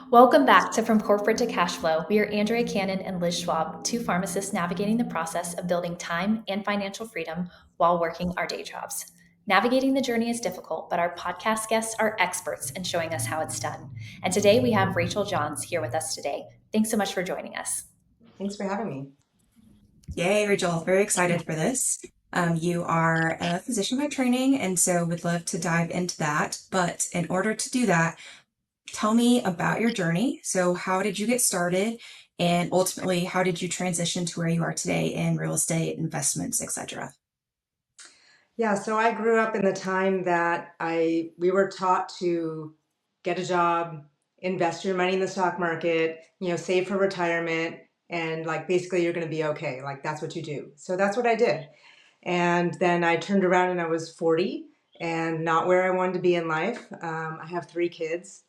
Welcome back to From Corporate to Cashflow. We are Andrea Cannon and Liz Schwab, two pharmacists navigating the process of building time and financial freedom while working our day jobs. Navigating the journey is difficult, but our podcast guests are experts in showing us how it's done. And today we have Rachel Johns here with us today. Thanks so much for joining us. Thanks for having me. Yay, Rachel. Very excited for this. You are a physician by training, and so would love to dive into that. But in order to do that, tell me about your journey. So, how did you get started? And ultimately, how did you transition to where you are today in real estate, investments, etc.? Yeah, so I grew up in the time that we were taught to get a job, invest your money in the stock market, save for retirement, and like basically you're going to be okay. Like that's what you do. So that's what I did. And then I turned around and I was 40 and not where I wanted to be in life. I have three kids,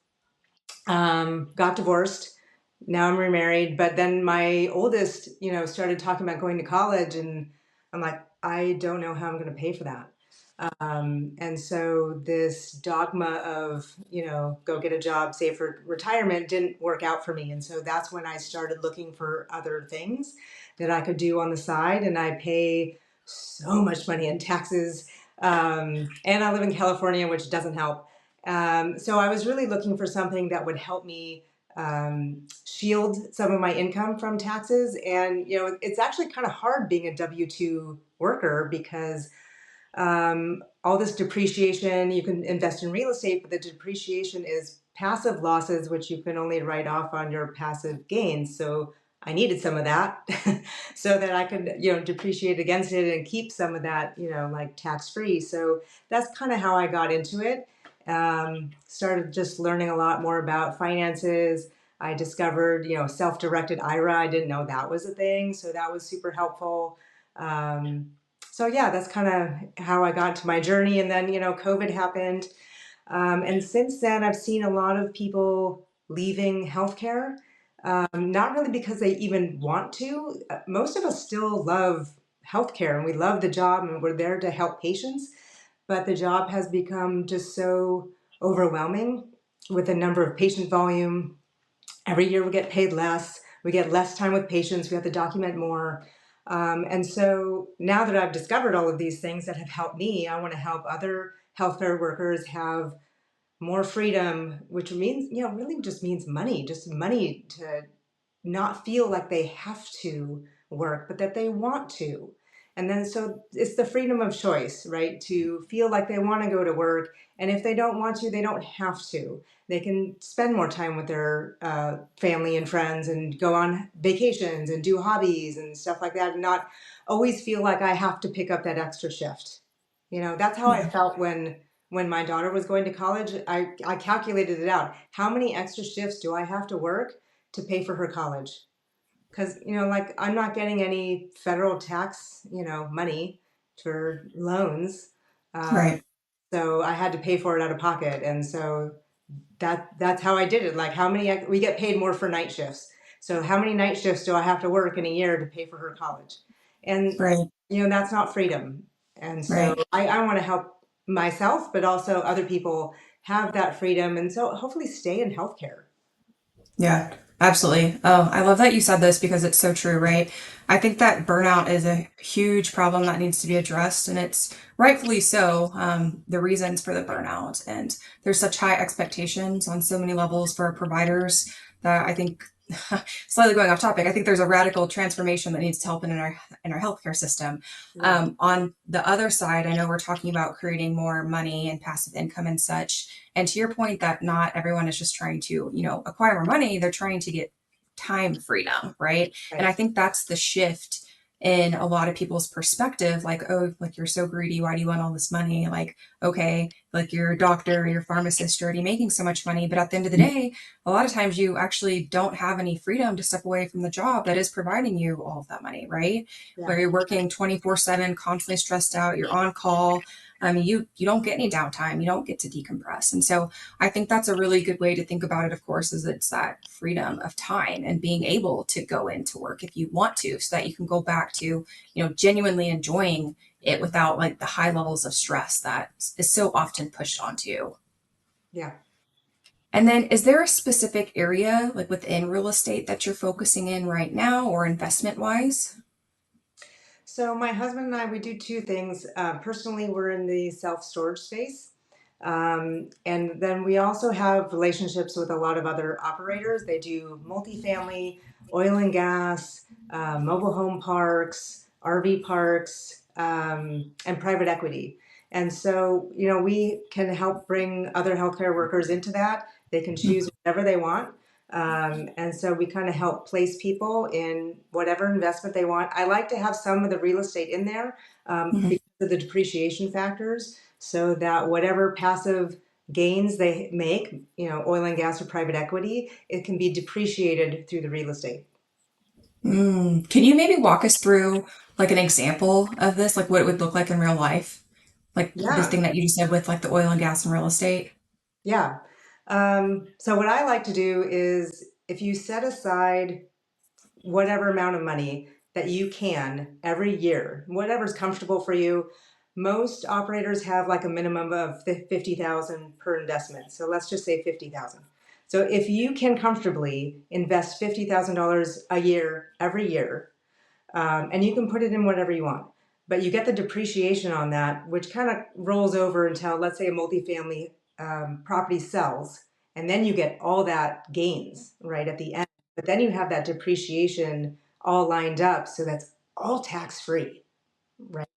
got divorced. Now I'm remarried, but then my oldest, started talking about going to college, and I'm like, I don't know how I'm going to pay for that. And so this dogma of, go get a job, save for retirement didn't work out for me. And so that's when I started looking for other things that I could do on the side. And I pay so much money in taxes. And I live in California, which doesn't help. So I was really looking for something that would help me shield some of my income from taxes. And, it's actually kind of hard being a W-2 worker because all this depreciation, you can invest in real estate, but the depreciation is passive losses, which you can only write off on your passive gains. So I needed some of that so that I could, depreciate against it and keep some of that, like tax free. So that's kind of how I got into it. Started just learning a lot more about finances. I discovered, self-directed IRA. I didn't know that was a thing. So that was super helpful. So yeah, that's kind of how I got to my journey. And then, COVID happened. And since then, I've seen a lot of people leaving healthcare, not really because they even want to. Most of us still love healthcare and we love the job and we're there to help patients. But the job has become just so overwhelming with the number of patient volume. Every year we get paid less. We get less time with patients. We have to document more. And so now that I've discovered all of these things that have helped me, I want to help other healthcare workers have more freedom, which means, really just means money, just money to not feel like they have to work, but that they want to. And then so it's the freedom of choice, right? To feel like they want to go to work. And if they don't want to, they don't have to. They can spend more time with their family and friends and go on vacations and do hobbies and stuff like that, and not always feel like I have to pick up that extra shift. That's how I Yeah. felt when my daughter was going to college. I calculated it out. How many extra shifts do I have to work to pay for her college? Because, like I'm not getting any federal tax, money for loans. Um, Right. so I had to pay for it out of pocket. And so that's how I did it. Like we get paid more for night shifts. So how many night shifts do I have to work in a year to pay for her college? And, Right. that's not freedom. And so Right. I want to help myself, but also other people have that freedom. And so hopefully stay in healthcare. Yeah, absolutely. Oh, I love that you said this because it's so true, right? I think that burnout is a huge problem that needs to be addressed, and it's rightfully so. The reasons for the burnout, and there's such high expectations on so many levels for our providers that I think, slightly going off topic, I think there's a radical transformation that needs to happen in our healthcare system. Yeah. On the other side, I know we're talking about creating more money and passive income and such. And to your point that not everyone is just trying to, acquire more money, they're trying to get time freedom, right? And I Right. think that's the shift in a lot of people's perspective, like, oh, like you're so greedy, why do you want all this money? Like, okay, like you're a doctor, you're a pharmacist, you're already making so much money. But at the end of the day, a lot of times you actually don't have any freedom to step away from the job that is providing you all of that money, right? Yeah. Where you're working 24/7, constantly stressed out, you're on call. I mean, you don't get any downtime. You don't get to decompress. And so I think that's a really good way to think about it, of course, is it's that freedom of time and being able to go into work if you want to, so that you can go back to, genuinely enjoying it without like the high levels of stress that is so often pushed onto you. Yeah. And then is there a specific area like within real estate that you're focusing in right now or investment wise? So my husband and I, we do two things. Personally, we're in the self-storage space. And then we also have relationships with a lot of other operators. They do multifamily, oil and gas, mobile home parks, RV parks, and private equity. And so, we can help bring other healthcare workers into that. They can choose whatever they want. And so we kind of help place people in whatever investment they want. I like to have some of the real estate in there Mhm. because of the depreciation factors, so that whatever passive gains they make, oil and gas or private equity, it can be depreciated through the real estate. Can you maybe walk us through like an example of this, like what it would look like in real life? Like this Yeah, thing that you just said with like the oil and gas and real estate? yeah. So what I like to do is if you set aside whatever amount of money that you can every year, whatever's comfortable for you. Most operators have like a minimum of 50,000 per investment. So let's just say 50,000. So if you can comfortably invest $50,000 a year every year, and you can put it in whatever you want. But you get the depreciation on that, which kind of rolls over until, let's say, a multifamily property sells, and then you get all that gains right at the end. But then you have that depreciation all lined up, so that's all tax free, right?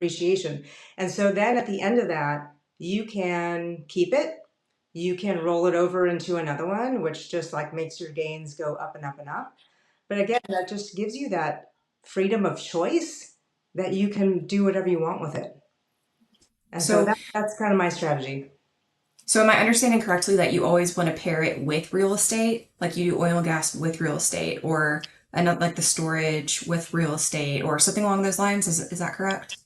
Depreciation, and so then at the end of that, you can keep it. You can roll it over into another one, which just like makes your gains go up and up and up. But again, that just gives you that freedom of choice that you can do whatever you want with it. And so So, that's kind of my strategy. so am I understanding correctly that you always want to pair it with real estate? Like you do oil and gas with real estate or another like the storage with real estate or something along those lines? Is that correct?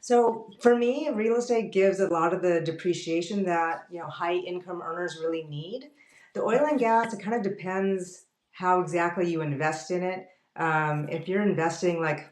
So for me, real estate gives a lot of the depreciation that, high income earners really need. The oil and gas, it kind of depends how exactly you invest in it. If you're investing like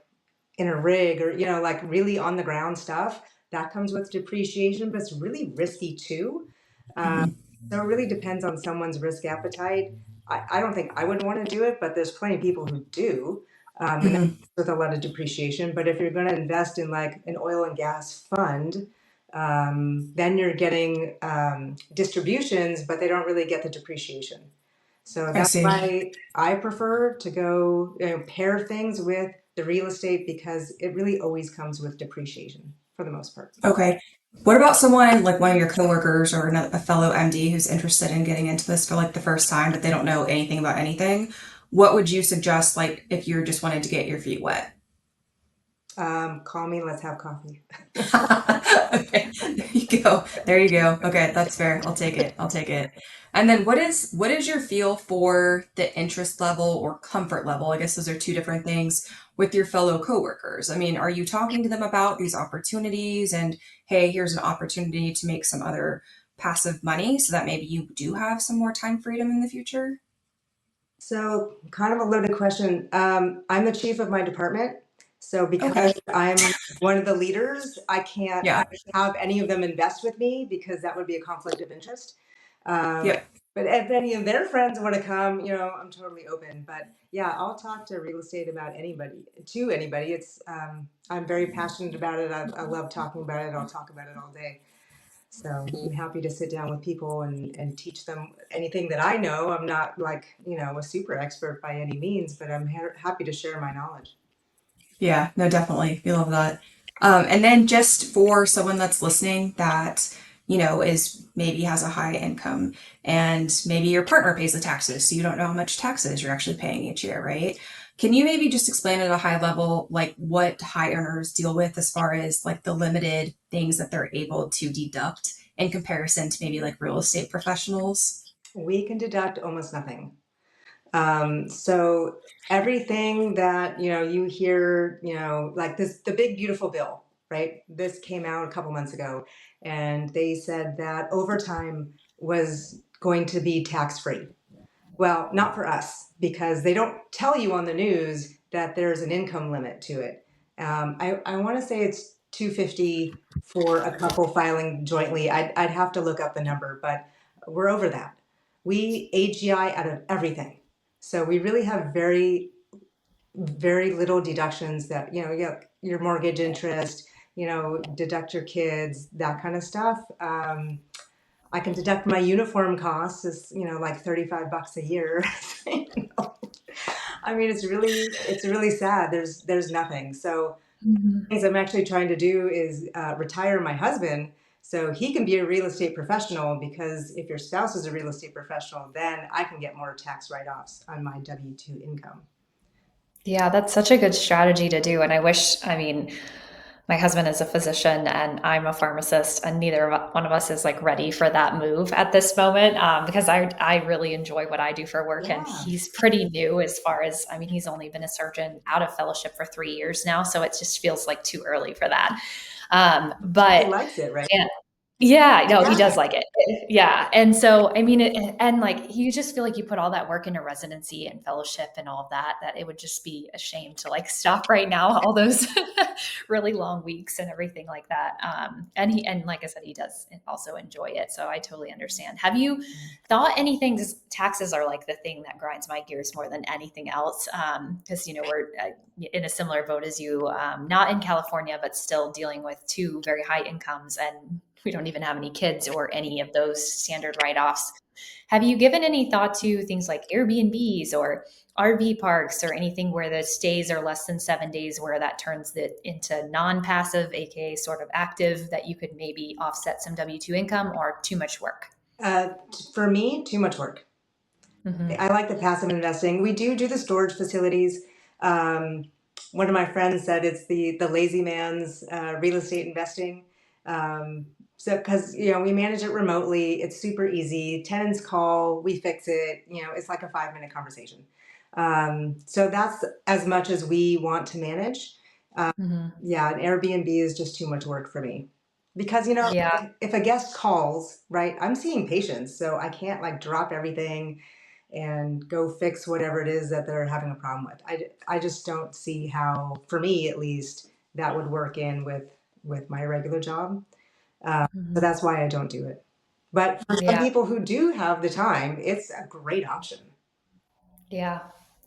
in a rig or, like really on the ground stuff, that comes with depreciation, but it's really risky too. Um, Hmm. so it really depends on someone's risk appetite. I don't think I would want to do it, but there's plenty of people who do. And that's Hmm. with a lot of depreciation. But if you're going to invest in like an oil and gas fund, then you're getting distributions, but they don't really get the depreciation. So I that's see. why I prefer to go, pair things with the real estate because it really always comes with depreciation for the most part. Okay. What about someone like one of your coworkers or a fellow MD who's interested in getting into this for like the first time, but they don't know anything about anything? What would you suggest, like, if you're just wanted to get your feet wet? Call me, let's have coffee. Okay, there you go. There you go. Okay, that's fair. I'll take it. I'll take it. And then what is your feel for the interest level or comfort level? I guess those are two different things with your fellow coworkers. I mean, are you talking to them about these opportunities and hey, here's an opportunity to make some other passive money so that maybe you do have some more time freedom in the future? So, kind of a loaded question. I'm the chief of my department. So, Okay. because I'm one of the leaders, I can't Yeah. have any of them invest with me because that would be a conflict of interest. Um, Yep. but if any of their friends want to come, I'm totally open. But yeah, I'll talk to real estate about anybody. I'm very passionate about it. I love talking about it. I'll talk about it all day. So I'm happy to sit down with people and teach them anything that I know. I'm not like, a super expert by any means, but I'm happy to share my knowledge. Yeah, no, definitely. We love that. And then just for someone that's listening that, is maybe has a high income and maybe your partner pays the taxes, so you don't know how much taxes you're actually paying each year, right? Can you maybe just explain at a high level, like what high earners deal with as far as like the limited things that they're able to deduct in comparison to maybe like real estate professionals? We can deduct almost nothing. So everything that, you hear, like the big beautiful bill, right? This came out a couple months ago and they said that overtime was going to be tax free. Well, not for us because they don't tell you on the news that there's an income limit to it. I want to say it's 250 for a couple filing jointly. I'd have to look up the number, but we're over that. we AGI out of everything. So we really have very, very little deductions that, you know, your mortgage interest, you know, deduct your kids, that kind of stuff. I can deduct my uniform costs is, you know, like $35 a year. You know? I mean, it's really sad. There's nothing. So Mhm. things I'm actually trying to do is retire my husband so he can be a real estate professional, because if your spouse is a real estate professional, then I can get more tax write-offs on my W-2 income. Yeah, that's such a good strategy to do. And I wish, I mean, my husband is a physician and I'm a pharmacist, and one of us is like ready for that move at this moment, because I really enjoy what I do for work, and Yeah, he's pretty new as far as, I mean, he's only been a surgeon out of fellowship for 3 years now, so it just feels like too early for that. he But likes it, right? yeah. Yeah, no, he Yeah. does like it. Yeah, and so, I mean, and like, you just feel like you put all that work into residency and fellowship and all of that, that it would just be a shame to like stop right now, all those really long weeks and everything like that. And like I said, he does also enjoy it. So I totally understand. Have you thought anything, 'cause taxes are like the thing that grinds my gears more than anything else. Cause you know, we're in a similar boat as you, not in California, but still dealing with two very high incomes, and we don't even have any kids or any of those standard write-offs. Have you given any thought to things like Airbnbs or RV parks or anything where the stays are less than 7 days, where that turns it into non-passive, aka sort of active, that you could maybe offset some W-2 income, or too much work? Uh, for me, too much work. I Hmm. like the passive investing. We do the storage facilities. Um, one of my friends said it's the lazy man's real estate investing. So because you know we manage it remotely, it's super easy. Tenants call, we fix it. You know, it's like a 5-minute conversation. So that's as much as we want to manage. Hmm. Yeah, an Airbnb is just too much work for me. Because you know, Yeah. if a guest calls, right, I'm seeing patients, so I can't like drop everything and go fix whatever it is that they're having a problem with. I just don't see how, for me at least, that would work in with my regular job. So Hmm. that's why I don't do it. But for some Yeah. people who do have the time, it's a great option. Yeah.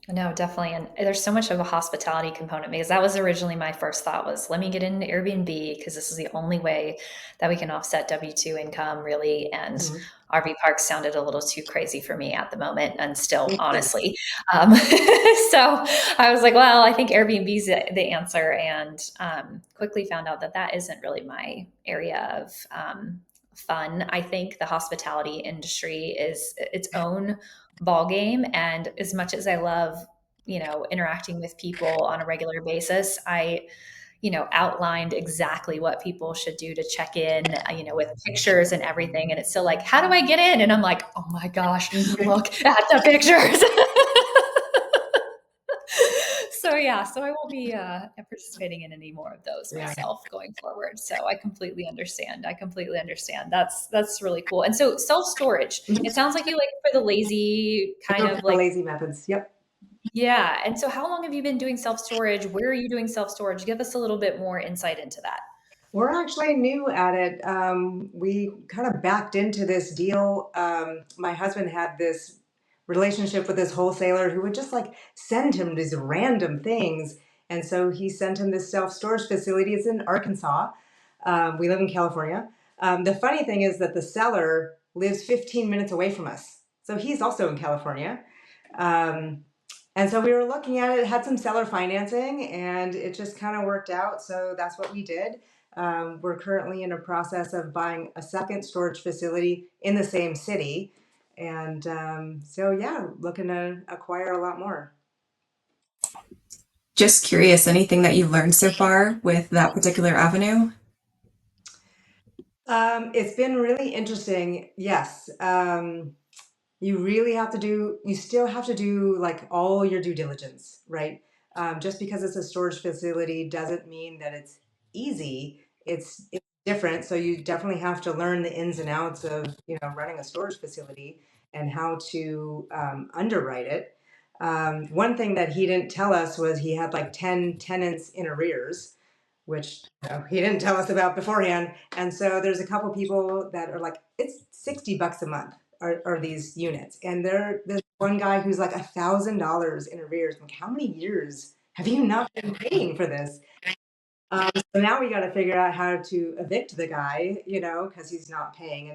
No, definitely. And there's so much of a hospitality component, because that was originally my first thought was, let me get into Airbnb because this is the only way that we can offset W-2 income really. And Mhm. RV parks sounded a little too crazy for me at the moment, and still, Me too. honestly. So I was like, well, I think Airbnb is the answer, and quickly found out that that isn't really my area of fun. I think the hospitality industry is its own ball game, and as much as I love, you know, interacting with people on a regular basis, I, you know, outlined exactly what people should do to check in, you know, with pictures and everything, and it's still like, how do I get in? And I'm like, oh my gosh, look at the pictures. So yeah, so I won't be participating in any more of those Yeah. myself going forward. So I completely understand. I completely understand. That's really cool. And so self storage. It sounds like you like for the lazy I kind go for of the like, lazy methods. Yep. yeah. And so how long have you been doing self storage? Where are you doing self storage? Give us a little bit more insight into that. We're actually new at it. We kind of backed into this deal. My husband had this relationship with this wholesaler who would just like send him these random things. And so he sent him this self storage facility. It's in Arkansas. We live in California. The funny thing is that the seller lives 15 minutes away from us. So he's also in California. Um, and so we were looking at it, had some seller financing, and it just kind of worked out. So that's what we did. We're currently in a process of buying a second storage facility in the same city. And so, yeah, looking to acquire a lot more. Just curious, anything that you've learned so far with that particular avenue? It's been really interesting. Yes. You still have to do like all your due diligence, right? Just because it's a storage facility doesn't mean that it's easy. It's different. So you definitely have to learn the ins and outs of, you know, running a storage facility and how to underwrite it. One thing that he didn't tell us was he had like 10 tenants in arrears, which you know, he didn't tell us about beforehand. And so there's a couple people that are like, it's $60 a month. are these units, and there's one guy who's like $1,000 in arrears. I'm like, how many years have you not been paying for this? So now we got to figure out how to evict the guy, because he's not paying,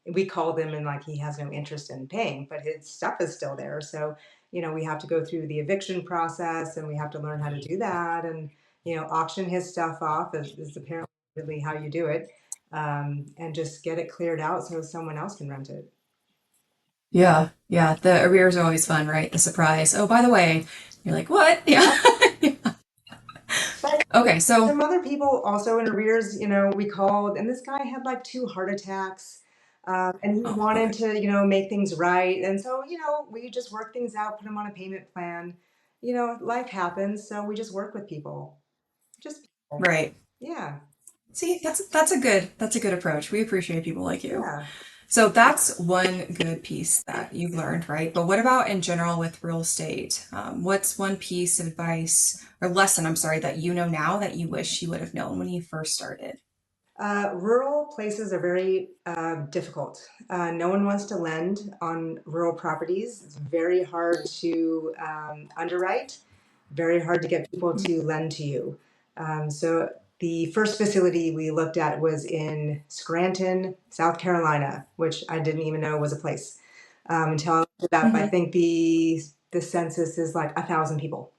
and we called him and like he has no interest in paying, but his stuff is still there. So, we have to go through the eviction process, and we have to learn how to do that, and auction his stuff off is apparently really how you do it, and just get it cleared out so someone else can rent it. Yeah, yeah. The arrears are always fun, right? The surprise. Oh, by the way, you're like, what? Yeah. But Okay, so some other people also in arrears, we called, and this guy had like 2 heart attacks. And he oh, wanted okay. to, make things right. And so, we just work things out, put him on a payment plan. Life happens. So we just work with people. Just people. Right. Yeah. See, that's a good approach. We appreciate people like you. Yeah. So that's one good piece that you've learned, right? But what about in general with real estate? What's one piece of advice or lesson, I'm sorry, that you know now that you wish you would have known when you first started? Rural places are very difficult. No one wants to lend on rural properties. It's very hard to underwrite, very hard to get people to lend to you. So the first facility we looked at was in Scranton, South Carolina, which I didn't even know was a place until I looked it up. I Mm-hmm. think the census is like 1,000 people,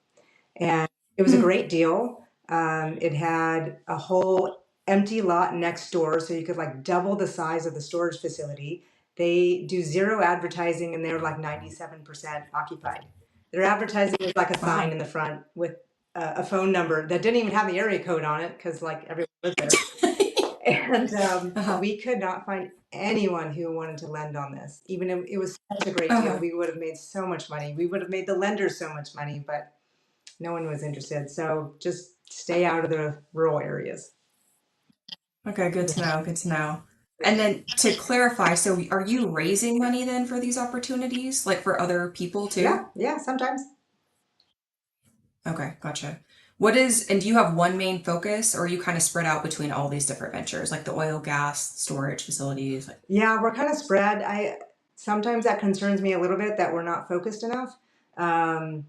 and it was a Hmm. great deal. It had a whole empty lot next door, so you could like double the size of the storage facility. They do zero advertising, and they're like 97% occupied. Their advertising was like a sign Wow. in the front with a phone number that didn't even have the area code on it because like everyone lived there. And Uh-huh. we could not find anyone who wanted to lend on this. Even if it was such a great deal, Uh-huh. we would have made so much money. We would have made the lenders so much money, but no one was interested. So just stay out of the rural areas. Okay, good Yeah. to know. Good to know. And then to clarify, so are you raising money then for these opportunities, like for other people Yeah, too? yeah, sometimes. Okay, gotcha. What is, and do you have one main focus, or are you kind of spread out between all these different ventures, like the oil, gas, storage facilities? Like, Yeah, we're kind of spread. I sometimes that concerns me a little bit that we're not focused enough. Um,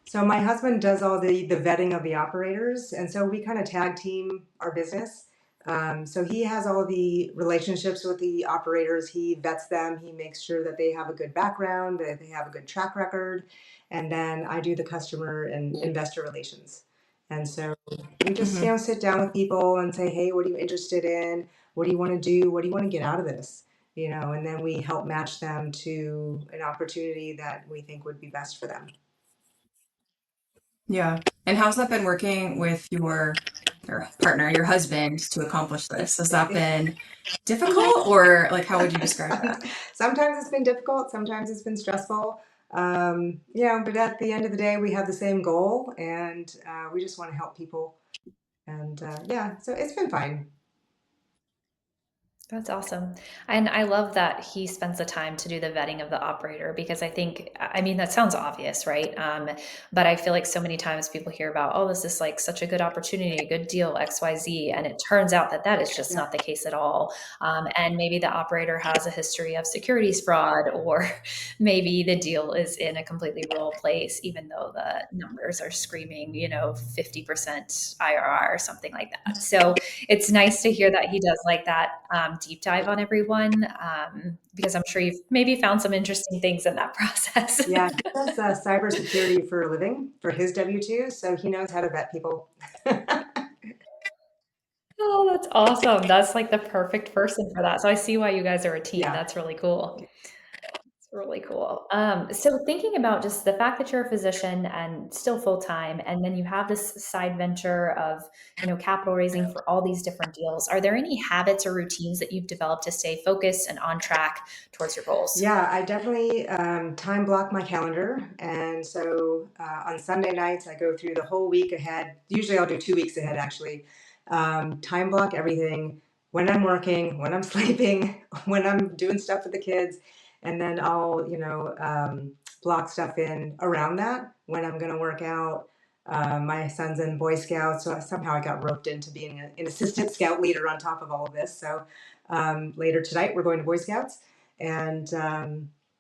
So my husband does all the vetting of the operators, and so we kind of tag team our business. So he has all the relationships with the operators. He vets them. He makes sure that they have a good background, that they have a good track record, and then I do the customer and investor relations. And so we just hmm sit down with people and say, hey, what are you interested in? What do you want to do? What do you want to get out of this? And then we help match them to an opportunity that we think would be best for them. Yeah. And how's that been working with your partner, your husband, to accomplish this? Has that been difficult, or like how would you describe that? Sometimes it's been difficult, sometimes it's been stressful. But at the end of the day, we have the same goal, and we just want to help people. And yeah, so it's been fine. That's awesome. And I love that he spends the time to do the vetting of the operator because I think, I mean, that sounds obvious, right? But I feel like so many times people hear about, oh, this is like such a good opportunity, a good deal, XYZ. And it turns out that that is just Yeah, not the case at all. And maybe the operator has a history of securities fraud, or maybe the deal is in a completely rural place, even though the numbers are screaming, 50% IRR or something like that. So, it's nice to hear that he does like that deep dive on everyone, because I'm sure you've maybe found some interesting things in that process. yeah, he does cybersecurity for a living for his W-2, so he knows how to vet people. Oh, that's awesome. That's like the perfect person for that. So I see why you guys are a team. Yeah. That's really cool. It's really cool. So thinking about just the fact that you're a physician and still full time, and then you have this side venture of, capital raising for all these different deals. Are there any habits or routines that you've developed to stay focused and on track towards your goals? Yeah, I definitely time block my calendar. And so on Sunday nights, I go through the whole week ahead. Usually I'll do 2 weeks ahead, actually. Time block everything when I'm working, when I'm sleeping, when I'm doing stuff with the kids. And then I'll, block stuff in around that when I'm going to work out. My son's in Boy Scouts, so somehow I got roped into being an assistant scout leader on top of all of this. So later tonight, we're going to Boy Scouts. And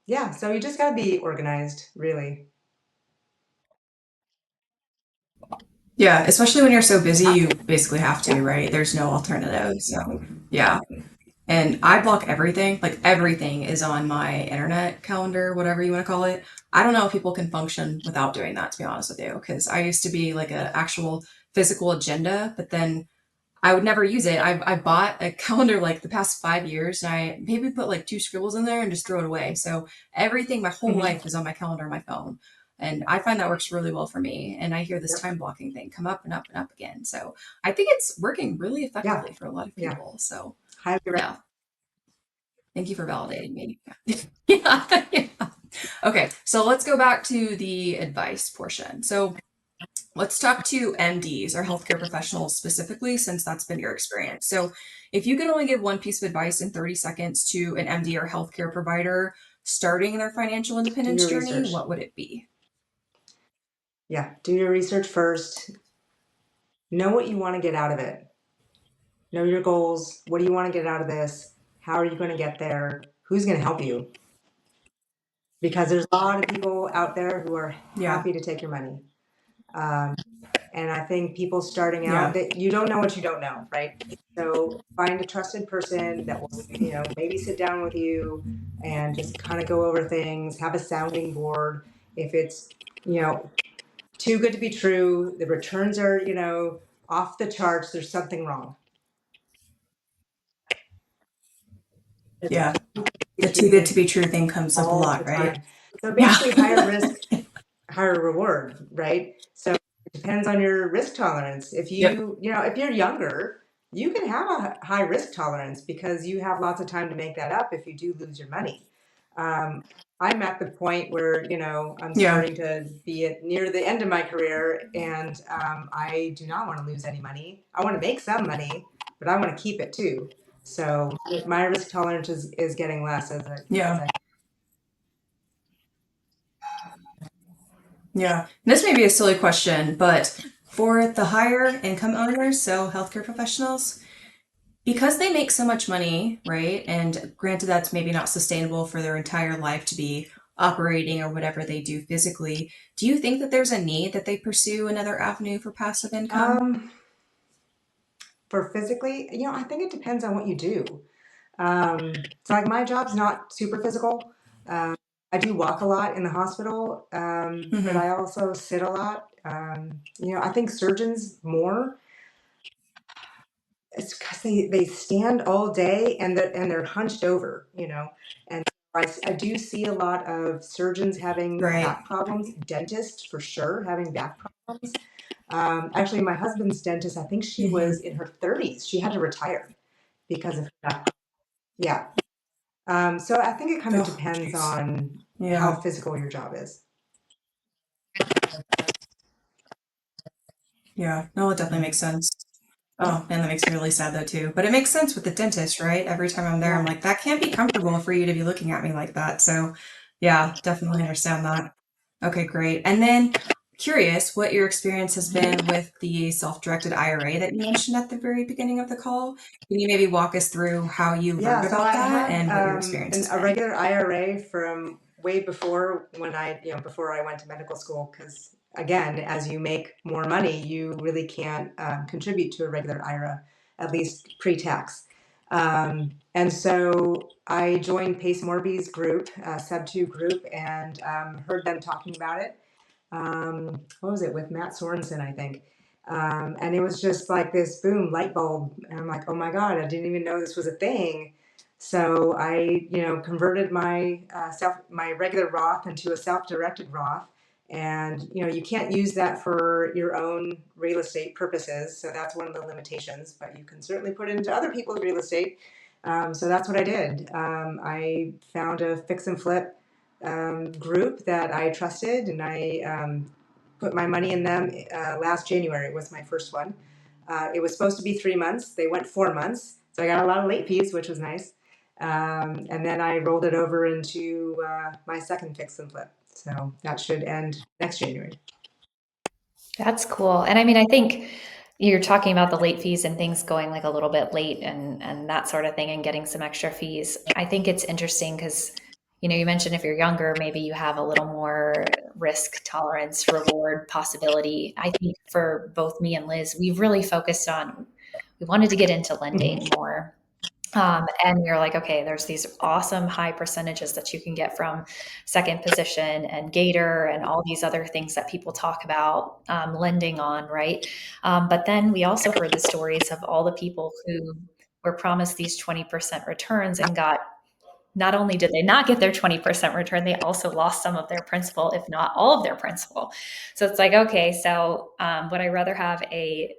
yeah, so you just got to be organized, really. Yeah, especially when you're so busy, Have you to. basically have to, Yeah. right? There's no alternative. So, yeah. And I block everything. Like everything is on my internet calendar, whatever you want to call it. I don't know if people can function without doing that, to be honest with you, because I used to be like an actual physical agenda, but then I would never use it. I bought a calendar like the past 5 years, and I maybe put like two scribbles in there and just throw it away. So everything, my whole Hmm. life is on my calendar on my phone. And I find that works really well for me. And I hear this Yep. time blocking thing come up and up and up again. So I think it's working really Yeah. effectively for a lot of Yeah. people. So Highly recommend. yeah, thank you for validating me. Yeah. Yeah. Okay, so let's go back to the advice portion. So let's talk to MDs or healthcare professionals specifically, since that's been your experience. So, if you could only give one piece of advice in 30 seconds to an MD or healthcare provider starting their financial Do independence your journey, research. what would it be? Yeah. Do your research first. Know what you want to get out of it. Know your goals. What do you want to get out of this? How are you going to get there? Who's going to help you? Because there's a lot of people out there who are Yeah, happy to take your money. Um, and I think people starting out, yeah, that you don't know what you don't know, right? So find a trusted person that will, maybe sit down with you and just kind of go over things, have a sounding board. If it's, you know, too good to be true, the returns are, off the charts, there's something wrong. It's yeah. too good to be The true too good thing to be true thing comes up a all lot, the right? time. So Yeah, basically, higher risk, higher reward, right? So it depends on your risk tolerance. If yep, if you're younger, you can have a high risk tolerance because you have lots of time to make that up if you do lose your money. Um, I'm at the point where, I'm yeah, starting to be near the end of my career, and I do not want to lose any money. I want to make some money, but I want to keep it too. So my risk tolerance is getting less as yeah, I yeah. This may be a silly question, but for the higher income earners, so healthcare professionals, because they make so much money, right? And granted, that's maybe not sustainable for their entire life to be operating or whatever they do physically. Do you think that there's a need that they pursue another avenue for passive income? um, for physically, I think it depends on what you do. So like my job's not super physical. Um, I do walk a lot in the hospital, but Hmm. I also sit a lot. I think surgeons more. It's because they stand all day and they're hunched over, and I do see a lot of surgeons having Right. back problems, dentists for sure having back problems. Actually, my husband's dentist, I think she was Hmm. in her 30s. She had to retire because of that. Yeah. So I think it kind of Oh, depends jeez. on how Yeah. physical your job is. Yeah. No, it definitely makes sense. Oh man, that makes me really sad though too. But it makes sense with the dentist, right? Every time I'm there, I'm Yeah. like, that can't be comfortable for you to be looking at me like that. So yeah, definitely understand that. Okay, great. And then curious what your experience has been with the self-directed IRA that you mentioned at the very beginning of the call. Can you maybe walk us through how you Yeah, learned so about I that had and what your experience has a been? regular IRA from way before when before I went to medical school, because again, as you make more money, you really can't contribute to a regular IRA, at least pre-tax. And so I joined Pace Morby's group, Sub2 group, and heard them talking about it. What was it, with Matt Sorensen, I think. And it was just like this boom light bulb, and I'm like, oh my god, I didn't even know this was a thing. So I, converted my regular Roth into a self-directed Roth, and you can't use that for your own real estate purposes. So that's one of the limitations, but you can certainly put it into other people's real estate. So that's what I did. I found a fix and flip group that I trusted, and I put my money in them last January. Was my first one. It was supposed to be 3 months. They went 4 months, so I got a lot of late fees, which was nice. And then I rolled it over into my second fix and flip. So that should end next January. That's cool. And I mean, I think You're talking about the late fees and things going like a little bit late and that sort of thing and getting some extra fees. I think it's interesting because, you mentioned if you're younger, maybe you have a little more risk tolerance, reward possibility. I think for both me and Liz, we've really focused on, we wanted to get into lending Mhm. more. And we were like, okay, there's these awesome high percentages that you can get from second position and Gator and all these other things that people talk about lending on, right? But then we also heard the stories of all the people who were promised these 20% returns and got, not only did they not get their 20% return, they also lost some of their principal, if not all of their principal. So it's like, okay, so would I rather have a,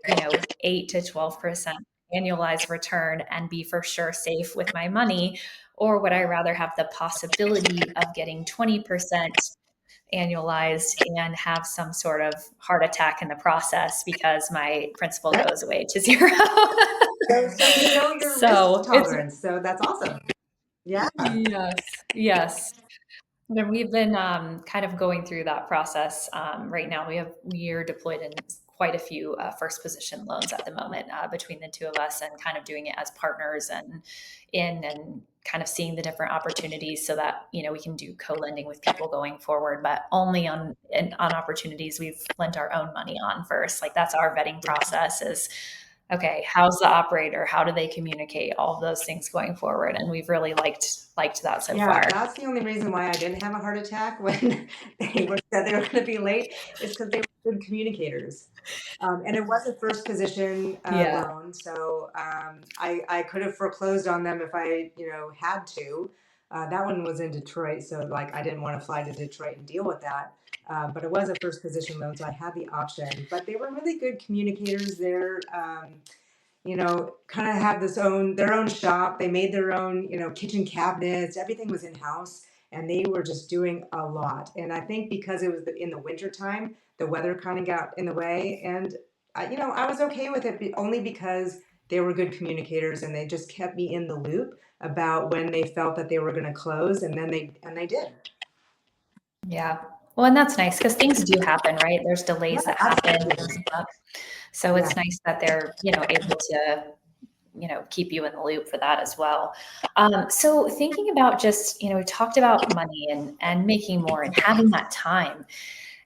8 to 12% annualized return and be for sure safe with my money? Or would I rather have the possibility of getting 20% annualized and have some sort of heart attack in the process because my principal Yep. goes away to zero? So you know your risk So it's, tolerance. So that's awesome. Yeah. yes, yes. And we've been kind of going through that process right now. We are deployed in quite a few first position loans at the moment between the two of us, and kind of doing it as partners and kind of seeing the different opportunities so that we can do co-lending with people going forward, but only on opportunities we've lent our own money on first. Like that's our vetting process is, okay, how's the operator? How do they communicate? All of those things going forward, and we've really liked that so Yeah, far. that's the only reason why I didn't have a heart attack when said they were going to be late, is because they were good communicators. And it was a first position Yeah. loan, so I could have foreclosed on them if I, had to. That one was in Detroit, so like I didn't want to fly to Detroit and deal with that. But it was a first position loan, so I had the option. But they were really good communicators there. Kind of have their own shop. They made their own, kitchen cabinets. Everything was in house, and they were just doing a lot. And I think because it was in the winter time, the weather kind of got in the way, and I was okay with it, only because they were good communicators and they just kept me in the loop about when they felt that they were going to close, and then they did. Yeah. Well, and that's nice because things do happen, right? There's Yeah, delays that happen, absolutely. things come up. So Yeah. it's nice that they're, able to, keep you in the loop for that as well. So thinking about just, we talked about money and making more and having that time.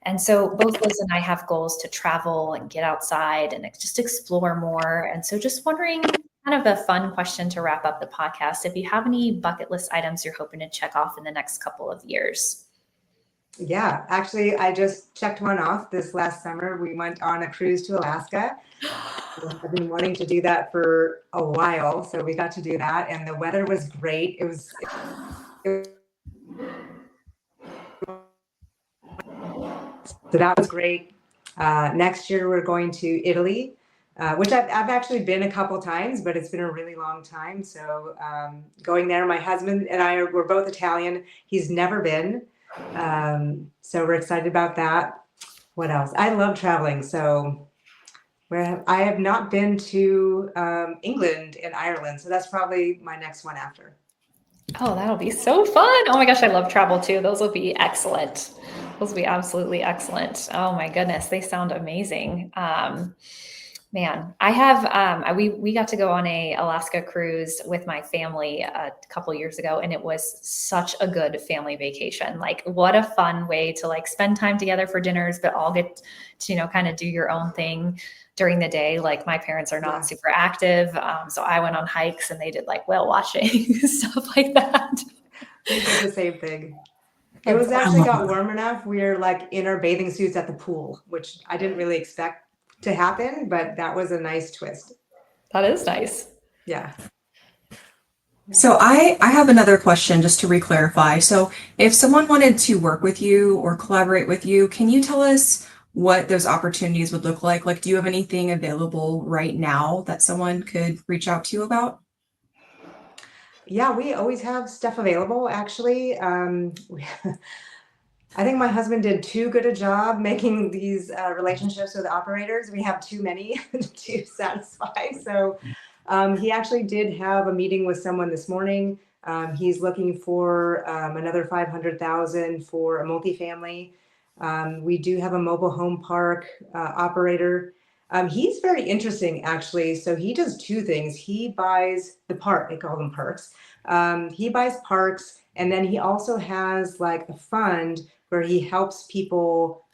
And so both Liz and I have goals to travel and get outside and just explore more. And so just wondering, kind of a fun question to wrap up the podcast, if you have any bucket list items you're hoping to check off in the next couple of years. Yeah, actually, I just checked one off this last summer. We went on a cruise to Alaska. I've been wanting to do that for a while, so we got to do that, and the weather was great. It so that was great. Next year we're going to Italy, which I've actually been a couple times, but it's been a really long time. So going there, my husband and we're both Italian. He's never been, so we're excited about that. What else? I love traveling, so I have not been to England and Ireland, so that's probably my next one after. Oh, that'll be so fun. Oh my gosh, I love travel too. Those will be excellent. Those will be absolutely excellent. Oh my goodness, they sound amazing. Man, I have we got to go on a Alaska cruise with my family a couple years ago, and it was such a good family vacation. Like what a fun way to like spend time together for dinners, but all get to, kind of do your own thing during the day. Like my parents are not Yeah, super active. So I went on hikes and they did like whale watching, stuff like that. we did the same thing. It That's was I actually awesome. love got that. warm enough. We were like in our bathing suits at the pool, which I didn't really expect to happen, but that was a nice twist. That is nice. Yeah. So I have another question just to re-clarify. So if someone wanted to work with you or collaborate with you, can you tell us what those opportunities would look like? Like, do you have anything available right now that someone could reach out to you about? Yeah, we always have stuff available, actually. I think my husband did too good a job making these relationships with operators. We have too many to satisfy. So he actually did have a meeting with someone this morning. He's looking for another 500,000 for a multifamily. We do have a mobile home park operator. He's very interesting, actually. So he does two things. He buys the park, they call them parks. He buys parks, and then he also has like a fund where he helps people.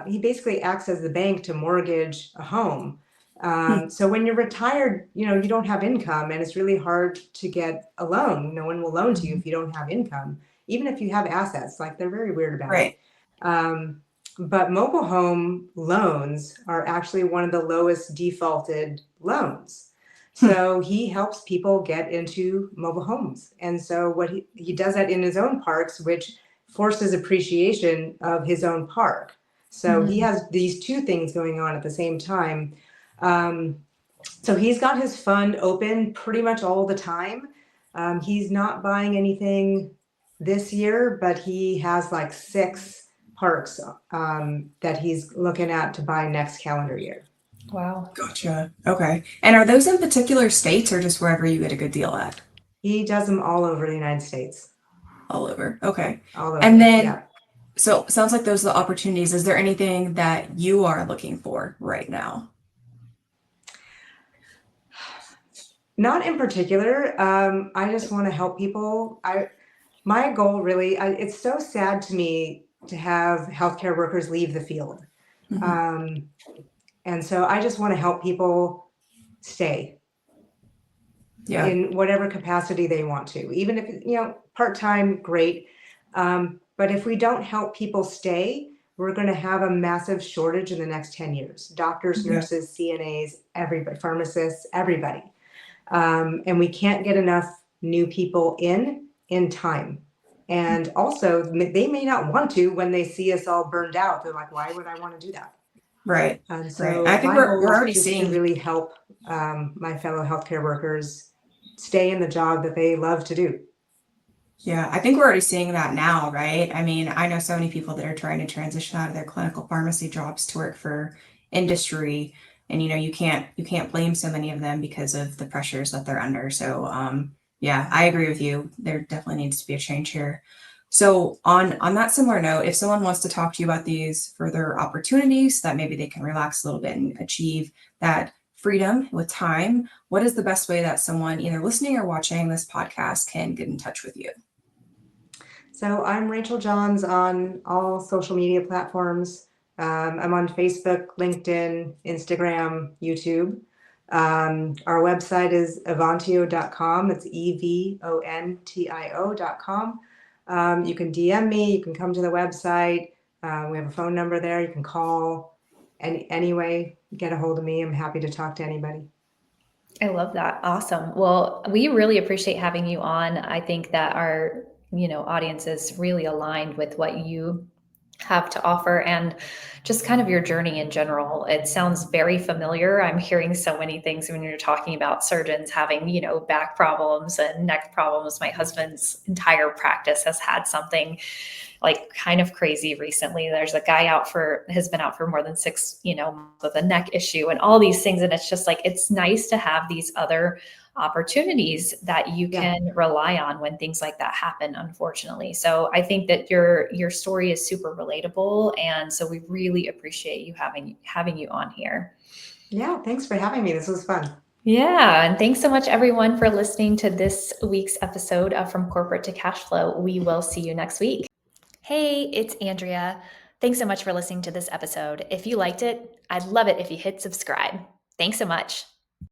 He basically acts as the bank to mortgage a home. Hmm. So when you're retired, you don't have income, and it's really hard to get a loan. No one will loan to you if you don't have income, even if you have assets. Like, they're very weird about it. Right. But mobile home loans are actually one of the lowest defaulted loans. Hmm. So he helps people get into mobile homes. And so what he does that in his own parks, which forces appreciation of his own park. So he Mhm. has these two things going on at the same time. Um, so he's got his fund open pretty much all the time. He's not buying anything this year, but he has like 6 parks that he's looking at to buy next calendar year. Wow. Gotcha. Okay. And are those in particular states or just wherever you get a good deal at? He does them all over the United States, All over. Okay. all And over. then, Yeah. so sounds like those are the opportunities. Is there anything that you are looking for right now? Not in particular. I just want to help people. My goal really, it's so sad to me to have healthcare workers leave the field. Mhm. Um, and so I just want to help people stay Yeah. in whatever capacity they want to, even if, part-time, great. But if we don't help people stay, we're going to have a massive shortage in the next 10 years. Doctors, Yeah. nurses, CNAs, everybody, pharmacists, everybody. And we can't get enough new people in time. And also, they may not want to when they see us all burned out. They're like, why would I want to do that? Right. And Right. so I think my goal we're is already just to seeing. really help my fellow healthcare workers stay in the job that they love to do. Yeah, I think we're already seeing that now, right? I mean, I know so many people that are trying to transition out of their clinical pharmacy jobs to work for industry, and you can't blame so many of them because of the pressures that they're under. So, yeah, I agree with you. There definitely needs to be a change here. So, on that similar note, if someone wants to talk to you about these further opportunities that maybe they can relax a little bit and achieve that freedom with time, what is the best way that someone either listening or watching this podcast can get in touch with you? So I'm Rachel Johns on all social media platforms. I'm on Facebook, LinkedIn, Instagram, YouTube. Our website is evantio.com. It's EVONTIO.com. You can DM me, you can come to the website. We have a phone number there, you can call. Anyway, get a hold of me. I'm happy to talk to anybody. I love that. Awesome. Well, we really appreciate having you on. I think that our, audience is really aligned with what you have to offer and just kind of your journey in general. It sounds very familiar. I'm hearing so many things when you're talking about surgeons having, back problems and neck problems. My husband's entire practice has had something like kind of crazy recently. There's a guy has been out for more than 6, months with a neck issue and all these things. And it's just like, it's nice to have these other opportunities that you Yeah. can rely on when things like that happen, unfortunately. So I think that your story is super relatable. And so we really appreciate you having you on here. Yeah. Thanks for having me. This was fun. Yeah. And thanks so much, everyone, for listening to this week's episode of From Corporate to Cashflow. We will see you next week. Hey, it's Andrea. Thanks so much for listening to this episode. If you liked it, I'd love it if you hit subscribe. Thanks so much.